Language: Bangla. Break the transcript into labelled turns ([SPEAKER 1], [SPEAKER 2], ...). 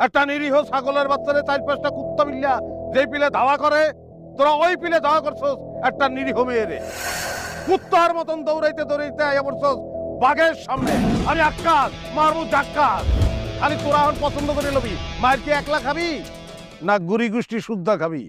[SPEAKER 1] একটা নিরীহ ছাগলের বাচ্চারে 4-5টা কুত্তা মিল্লা যে পিলে ধাওয়া করে, তোরা ওই পিলে ধাওয়া করছস একটা নিরীহ মেয়েরে। কুত্তার মতন দৌড়াইতে দৌড়াইতে আয়া পড়ছস বাঘের সামনে। আমি আক্কাস মারবো জাক্কাস। খালি তোরা এখন পছন্দ করে লবি, মায়ের কি একলা খাবি না গুড়ি গুষ্টি শুদ্ধা খাবি?